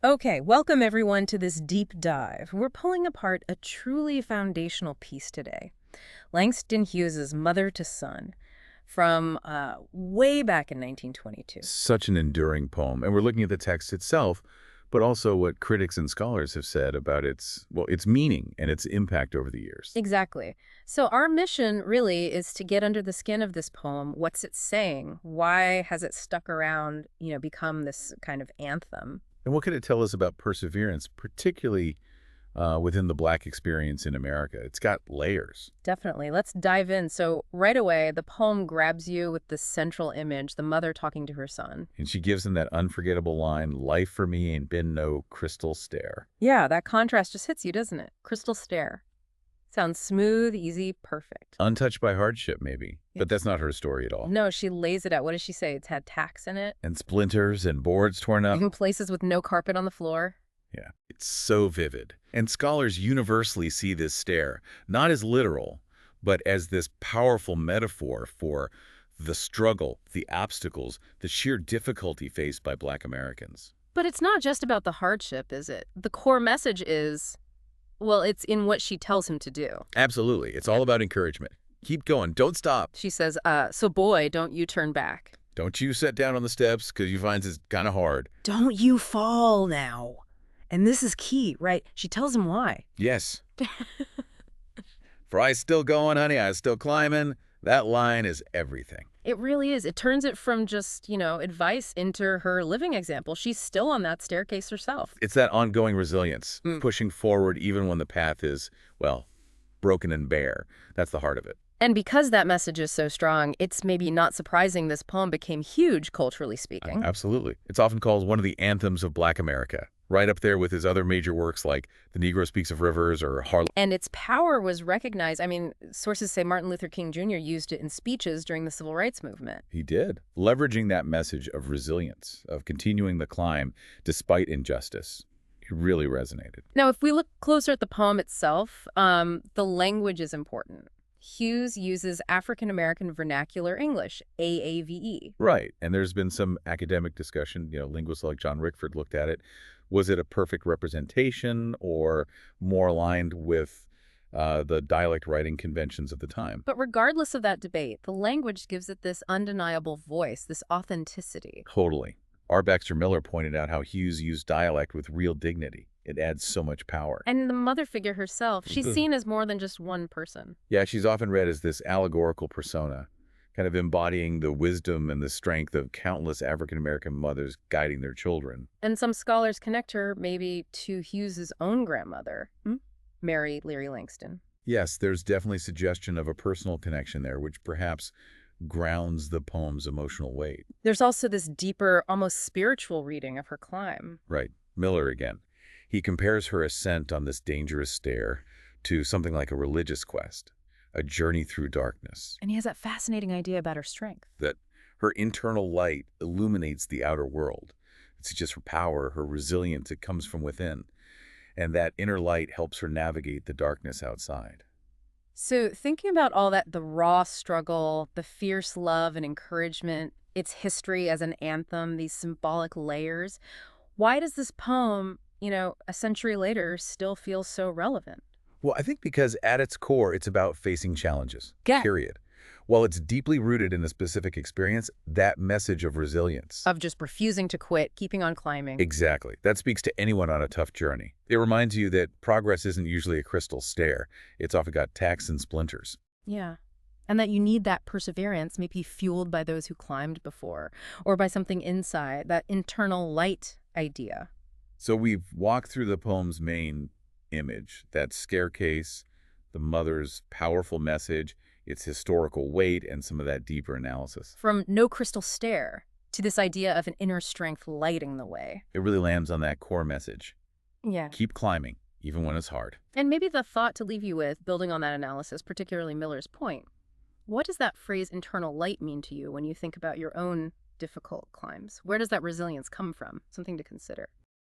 Okay, welcome everyone to this deep dive. We're pulling apart a truly foundational piece today. Langston Hughes's Mother to Son from way back in 1922. Such an enduring poem. And we're looking at the text itself, but also what critics and scholars have said about its meaning and its impact over the years. Exactly. So our mission really is to get under the skin of this poem. What's it saying? Why has it stuck around, become this kind of anthem? And what can it tell us about perseverance, particularly within the Black experience in America? It's got layers. Definitely. Let's dive in. So right away, the poem grabs you with the central image, the mother talking to her son. And she gives him that unforgettable line, "Life for me ain't been no crystal stair." Yeah, that contrast just hits you, doesn't it? Crystal stare. Sounds smooth, easy, perfect. Untouched by hardship, maybe. Yeah. But that's not her story at all. No, she lays it out. What does she say? It's had tacks in it. And splinters and boards torn up. In places with no carpet on the floor. Yeah, it's so vivid. And scholars universally see this stair, not as literal, but as this powerful metaphor for the struggle, the obstacles, the sheer difficulty faced by Black Americans. But it's not just about the hardship, is it? The core message is, well, it's in what she tells him to do. Absolutely. It's all about encouragement. Keep going. Don't stop. She says, so boy, don't you turn back. Don't you sit down on the steps because you find it's kind of hard. Don't you fall now. And this is key, right? She tells him why. Yes. For I still going, honey. I still climbing. That line is everything. It really is. It turns it from just, advice into her living example. She's still on that staircase herself. It's that ongoing resilience, pushing forward even when the path is, well, broken and bare. That's the heart of it. And because that message is so strong, it's maybe not surprising this poem became huge, culturally speaking. Absolutely. It's often called one of the anthems of Black America, right up there with his other major works like The Negro Speaks of Rivers or Harlem. And its power was recognized. I mean, sources say Martin Luther King Jr. used it in speeches during the Civil Rights Movement. He did, leveraging that message of resilience, of continuing the climb despite injustice. It really resonated. Now, if we look closer at the poem itself, the language is important. Hughes uses African-American vernacular English, AAVE. Right, and there's been some academic discussion, linguists like John Rickford looked at it. Was it a perfect representation or more aligned with the dialect writing conventions of the time? But regardless of that debate, the language gives it this undeniable voice, this authenticity. Totally. R. Baxter Miller pointed out how Hughes used dialect with real dignity. It adds so much power. And the mother figure herself, she's seen as more than just one person. Yeah, she's often read as this allegorical persona, kind of embodying the wisdom and the strength of countless African-American mothers guiding their children. And some scholars connect her maybe to Hughes's own grandmother, Mary Leary Langston. Yes, there's definitely suggestion of a personal connection there, which perhaps grounds the poem's emotional weight. There's also this deeper, almost spiritual reading of her climb. Right. Miller again. He compares her ascent on this dangerous stair to something like a religious quest, a journey through darkness. And he has that fascinating idea about her strength. That her internal light illuminates the outer world. It's just her power, her resilience, it comes from within. And that inner light helps her navigate the darkness outside. So thinking about all that, the raw struggle, the fierce love and encouragement, its history as an anthem, these symbolic layers, why does this poem, a century later still feel so relevant? Well, I think because at its core, it's about facing challenges, Yeah. period. While it's deeply rooted in a specific experience, that message of resilience. Of just refusing to quit, keeping on climbing. Exactly. That speaks to anyone on a tough journey. It reminds you that progress isn't usually a crystal stair. It's often got tacks and splinters. Yeah. And that you need that perseverance, maybe fueled by those who climbed before, or by something inside, that internal light idea. So we've walked through the poem's main image, that staircase, the mother's powerful message, its historical weight, and some of that deeper analysis. From no crystal stair to this idea of an inner strength lighting the way. It really lands on that core message. Yeah. Keep climbing, even when it's hard. And maybe the thought to leave you with, building on that analysis, particularly Miller's point, what does that phrase internal light mean to you when you think about your own difficult climbs? Where does that resilience come from? Something to consider.